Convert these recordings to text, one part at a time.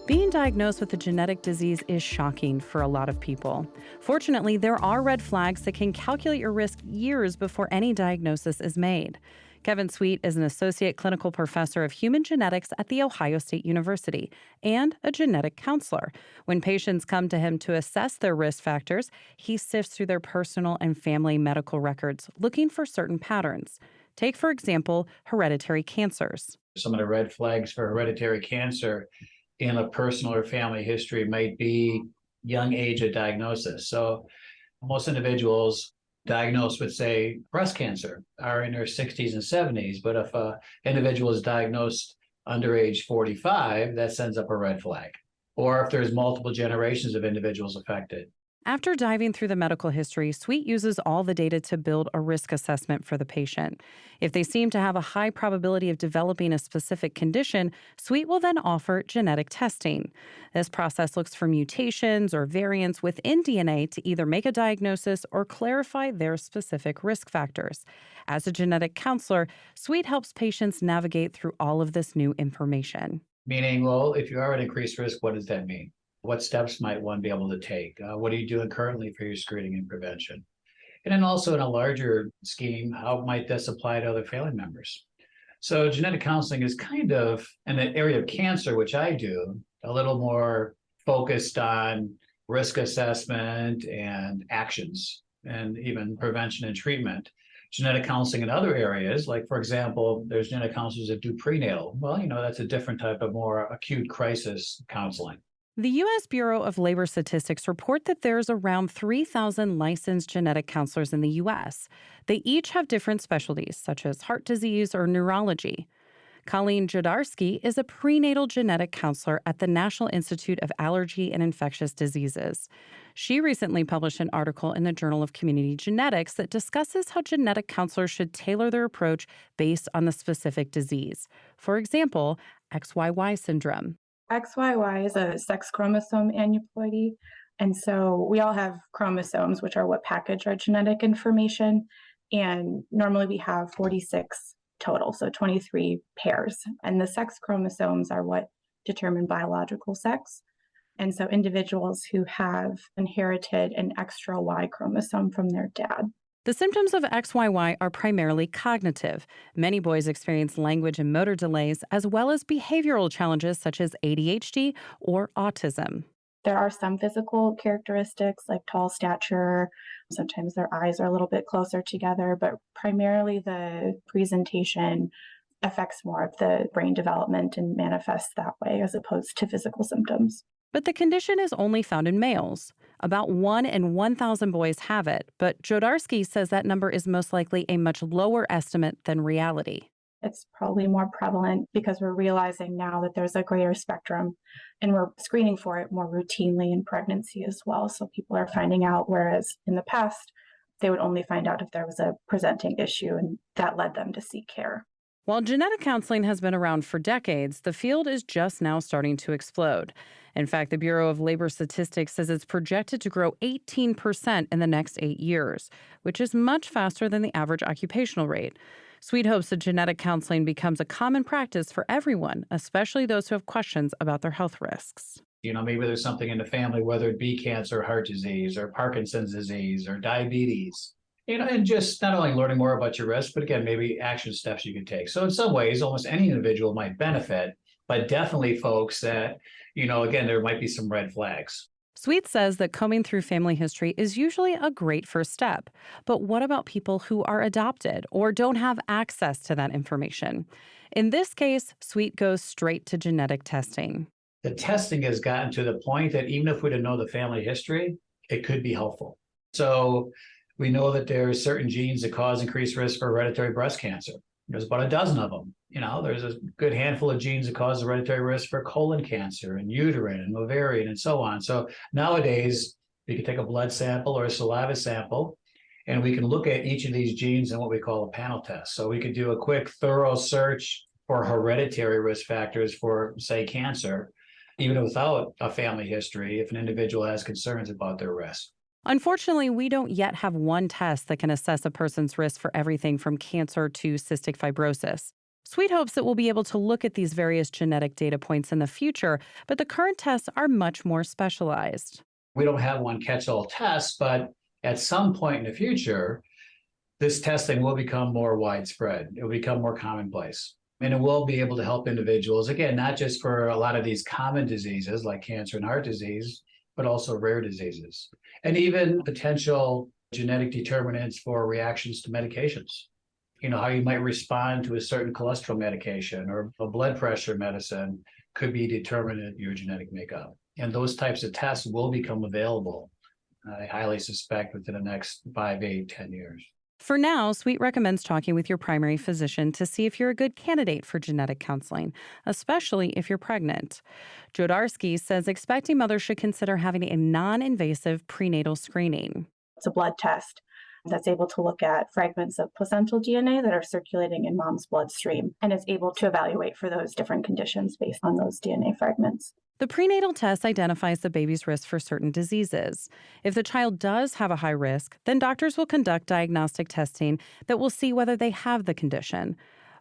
Being diagnosed with a genetic disease is shocking for a lot of people. Fortunately, there are red flags that can calculate your risk years before any diagnosis is made. Kevin Sweet is an associate clinical professor of human genetics at The Ohio State University and a genetic counselor. When patients come to him to assess their risk factors, he sifts through their personal and family medical records, looking for certain patterns. Take, for example, hereditary cancers. Some of the red flags for hereditary cancer in a personal or family history might be young age of diagnosis. So most individuals diagnosed with, say, breast cancer are in their 60s and 70s. But if an individual is diagnosed under age 45, that sends up a red flag. Or if there's multiple generations of individuals affected. After diving through the medical history, Sweet uses all the data to build a risk assessment for the patient. If they seem to have a high probability of developing a specific condition, Sweet will then offer genetic testing. This process looks for mutations or variants within DNA to either make a diagnosis or clarify their specific risk factors. As a genetic counselor, Sweet helps patients navigate through all of this new information. Meaning, well, if you are at increased risk, what does that mean? What steps might one be able to take? What are you doing currently for your screening and prevention? And then also in a larger scheme, how might this apply to other family members? So genetic counseling is kind of, in the area of cancer, which I do, a little more focused on risk assessment and actions and even prevention and treatment. Genetic counseling in other areas, like, for example, there's genetic counselors that do prenatal. Well, that's a different type of more acute crisis counseling. The U.S. Bureau of Labor Statistics report that there's around 3,000 licensed genetic counselors in the U.S. They each have different specialties, such as heart disease or neurology. Colleen Jodarski is a prenatal genetic counselor at the National Institute of Allergy and Infectious Diseases. She recently published an article in the Journal of Community Genetics that discusses how genetic counselors should tailor their approach based on the specific disease. For example, XYY syndrome. XYY is a sex chromosome aneuploidy. And so we all have chromosomes, which are what package our genetic information. And normally we have 46 total, so 23 pairs. And the sex chromosomes are what determine biological sex. And so individuals who have inherited an extra Y chromosome from their dad. The symptoms of XYY are primarily cognitive. Many boys experience language and motor delays, as well as behavioral challenges such as ADHD or autism. There are some physical characteristics like tall stature. Sometimes their eyes are a little bit closer together, but primarily the presentation affects more of the brain development and manifests that way as opposed to physical symptoms. But the condition is only found in males. About 1 in 1,000 boys have it, but Jodarski says that number is most likely a much lower estimate than reality. It's probably more prevalent because we're realizing now that there's a greater spectrum and we're screening for it more routinely in pregnancy as well. So people are finding out, whereas in the past, they would only find out if there was a presenting issue, and that led them to seek care. While genetic counseling has been around for decades, the field is just now starting to explode. In fact, the Bureau of Labor Statistics says it's projected to grow 18% in the next 8 years, which is much faster than the average occupational rate. Sweet hopes that genetic counseling becomes a common practice for everyone, especially those who have questions about their health risks. Maybe there's something in the family, whether it be cancer, heart disease, or Parkinson's disease, or diabetes. And just not only learning more about your risk, but again, maybe action steps you can take. So in some ways, almost any individual might benefit, but definitely folks that, again, there might be some red flags. Sweet says that combing through family history is usually a great first step. But what about people who are adopted or don't have access to that information? In this case, Sweet goes straight to genetic testing. The testing has gotten to the point that even if we didn't know the family history, it could be helpful. So we know that there are certain genes that cause increased risk for hereditary breast cancer. There's about a dozen of them. There's a good handful of genes that cause hereditary risk for colon cancer and uterine and ovarian and so on. So nowadays, we can take a blood sample or a saliva sample, and we can look at each of these genes in what we call a panel test. So we could do a quick, thorough search for hereditary risk factors for, say, cancer, even without a family history, if an individual has concerns about their risk. Unfortunately, we don't yet have one test that can assess a person's risk for everything from cancer to cystic fibrosis. Sweet hopes that we'll be able to look at these various genetic data points in the future, but the current tests are much more specialized. We don't have one catch-all test, but at some point in the future, this testing will become more widespread. It will become more commonplace. And it will be able to help individuals, again, not just for a lot of these common diseases like cancer and heart disease, but also rare diseases, and even potential genetic determinants for reactions to medications. How you might respond to a certain cholesterol medication or a blood pressure medicine could be determined in your genetic makeup. And those types of tests will become available, I highly suspect, within the next 5, 8, 10 years. For now, Sweet recommends talking with your primary physician to see if you're a good candidate for genetic counseling, especially if you're pregnant. Jodarski says expecting mothers should consider having a non-invasive prenatal screening. It's a blood test that's able to look at fragments of placental DNA that are circulating in mom's bloodstream and is able to evaluate for those different conditions based on those DNA fragments. The prenatal test identifies the baby's risk for certain diseases. If the child does have a high risk, then doctors will conduct diagnostic testing that will see whether they have the condition.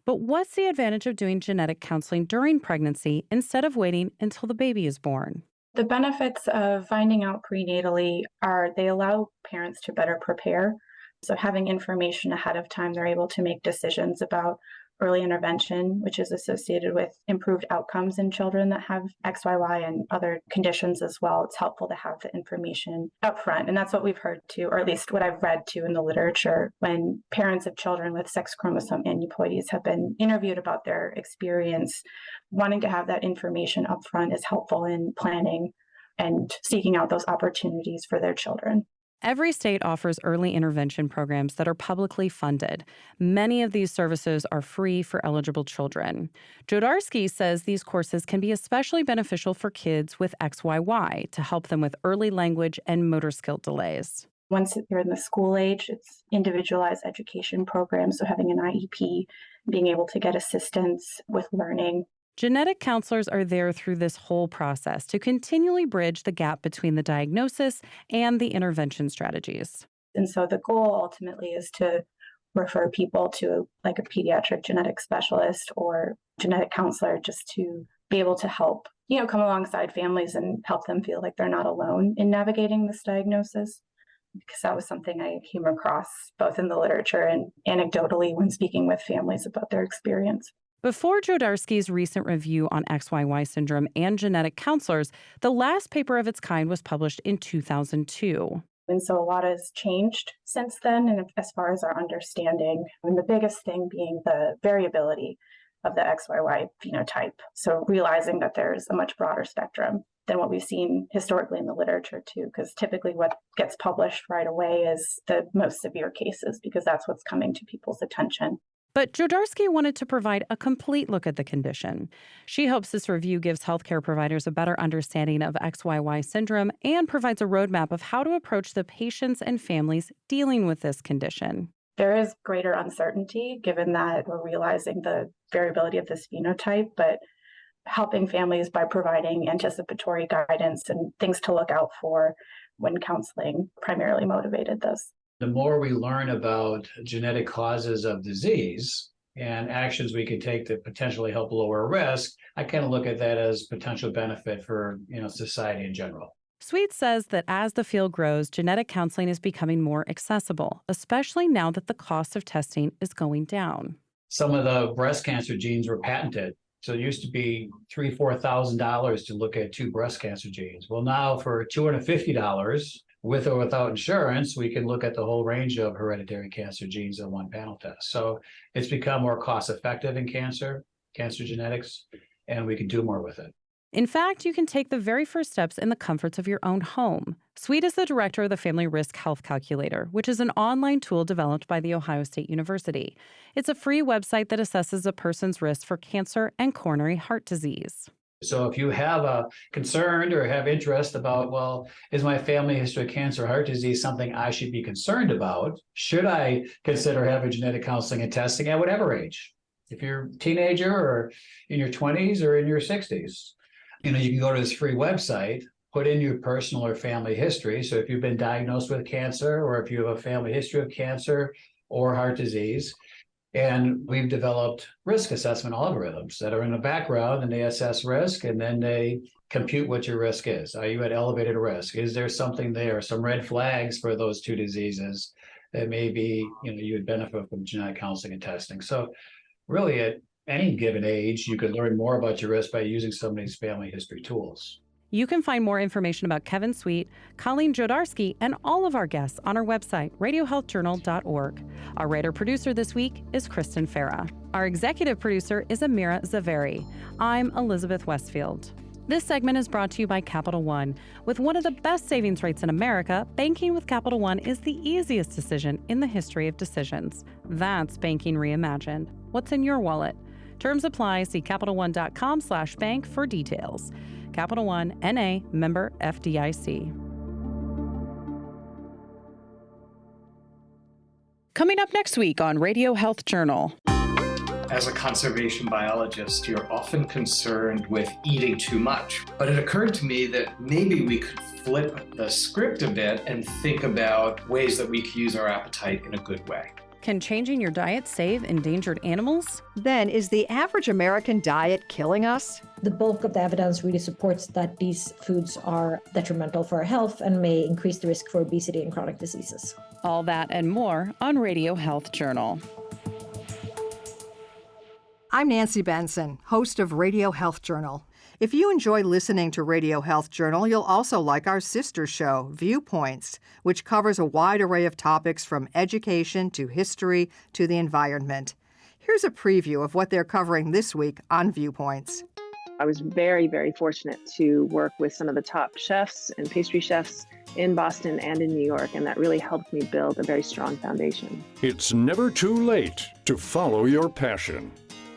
But what's the advantage of doing genetic counseling during pregnancy instead of waiting until the baby is born? The benefits of finding out prenatally are they allow parents to better prepare. So having information ahead of time, they're able to make decisions about early intervention, which is associated with improved outcomes in children that have XYY and other conditions as well. It's helpful to have the information up front. And that's what we've heard too, or at least what I've read too in the literature, when parents of children with sex chromosome aneuploidies have been interviewed about their experience. Wanting to have that information up front is helpful in planning and seeking out those opportunities for their children. Every state offers early intervention programs that are publicly funded. Many of these services are free for eligible children. Jodarski says these courses can be especially beneficial for kids with XYY to help them with early language and motor skill delays. Once you're in the school age, it's individualized education programs, so having an IEP, being able to get assistance with learning. Genetic counselors are there through this whole process to continually bridge the gap between the diagnosis and the intervention strategies. And so the goal ultimately is to refer people to like a pediatric genetic specialist or genetic counselor just to be able to help, come alongside families and help them feel like they're not alone in navigating this diagnosis. Because that was something I came across both in the literature and anecdotally when speaking with families about their experience. Before Jodarski's recent review on XYY syndrome and genetic counselors, the last paper of its kind was published in 2002. And so a lot has changed since then, and as far as our understanding, and the biggest thing being the variability of the XYY phenotype. So realizing that there's a much broader spectrum than what we've seen historically in the literature too, because typically what gets published right away is the most severe cases, because that's what's coming to people's attention. But Jodarski wanted to provide a complete look at the condition. She hopes this review gives healthcare providers a better understanding of XYY syndrome and provides a roadmap of how to approach the patients and families dealing with this condition. There is greater uncertainty given that we're realizing the variability of this phenotype, but helping families by providing anticipatory guidance and things to look out for when counseling primarily motivated this. The more we learn about genetic causes of disease and actions we can take to potentially help lower risk, I kind of look at that as potential benefit for society in general. Sweet says that as the field grows, genetic counseling is becoming more accessible, especially now that the cost of testing is going down. Some of the breast cancer genes were patented. So it used to be $3,000-$4,000 to look at 2 breast cancer genes. Well, now for $250, with or without insurance, we can look at the whole range of hereditary cancer genes in one panel test. So it's become more cost effective in cancer genetics, and we can do more with it. In fact, you can take the very first steps in the comforts of your own home. Sweet is the director of the Family Risk Health Calculator, which is an online tool developed by The Ohio State University. It's a free website that assesses a person's risk for cancer and coronary heart disease. So if you have a concern or have interest about, well, is my family history of cancer or heart disease something I should be concerned about? Should I consider having genetic counseling and testing at whatever age? If you're a teenager or in your 20s or in your 60s, you can go to this free website, put in your personal or family history. So if you've been diagnosed with cancer or if you have a family history of cancer or heart disease, And we've developed risk assessment algorithms that are in the background, and they assess risk, and then they compute what your risk is. Are you at elevated risk? Is there something there, some red flags for those two diseases that maybe you would benefit from genetic counseling and testing? So really at any given age, you could learn more about your risk by using some of these family history tools. You can find more information about Kevin Sweet, Colleen Jodarski, and all of our guests on our website, radiohealthjournal.org. Our writer-producer this week is Kristen Farah. Our executive producer is Amira Zaveri. I'm Elizabeth Westfield. This segment is brought to you by Capital One. With one of the best savings rates in America, banking with Capital One is the easiest decision in the history of decisions. That's banking reimagined. What's in your wallet? Terms apply. See CapitalOne.com/bank for details. Capital One, N.A., member FDIC. Coming up next week on Radio Health Journal. As a conservation biologist, you're often concerned with eating too much. But it occurred to me that maybe we could flip the script a bit and think about ways that we could use our appetite in a good way. Can changing your diet save endangered animals? Then, is the average American diet killing us? The bulk of the evidence really supports that these foods are detrimental for our health and may increase the risk for obesity and chronic diseases. All that and more on Radio Health Journal. I'm Nancy Benson, host of Radio Health Journal. If you enjoy listening to Radio Health Journal, you'll also like our sister show, Viewpoints, which covers a wide array of topics from education to history to the environment. Here's a preview of what they're covering this week on Viewpoints. I was very, very fortunate to work with some of the top chefs and pastry chefs in Boston and in New York, and that really helped me build a very strong foundation. It's never too late to follow your passion.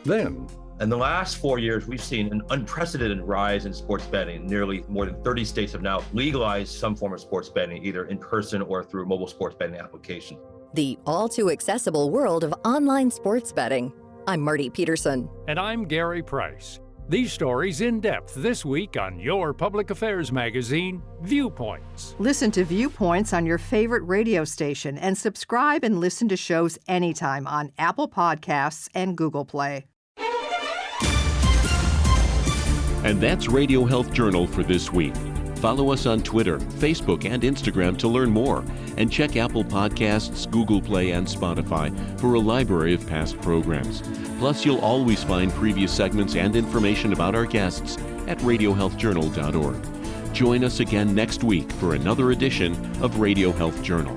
Then, in the last 4 years, we've seen an unprecedented rise in sports betting. Nearly more than 30 states have now legalized some form of sports betting, either in person or through mobile sports betting application. The all-too-accessible world of online sports betting. I'm Marty Peterson. And I'm Gary Price. These stories in depth this week on your public affairs magazine, Viewpoints. Listen to Viewpoints on your favorite radio station and subscribe and listen to shows anytime on Apple Podcasts and Google Play. And that's Radio Health Journal for this week. Follow us on Twitter, Facebook, and Instagram to learn more. And check Apple Podcasts, Google Play, and Spotify for a library of past programs. Plus, you'll always find previous segments and information about our guests at radiohealthjournal.org. Join us again next week for another edition of Radio Health Journal.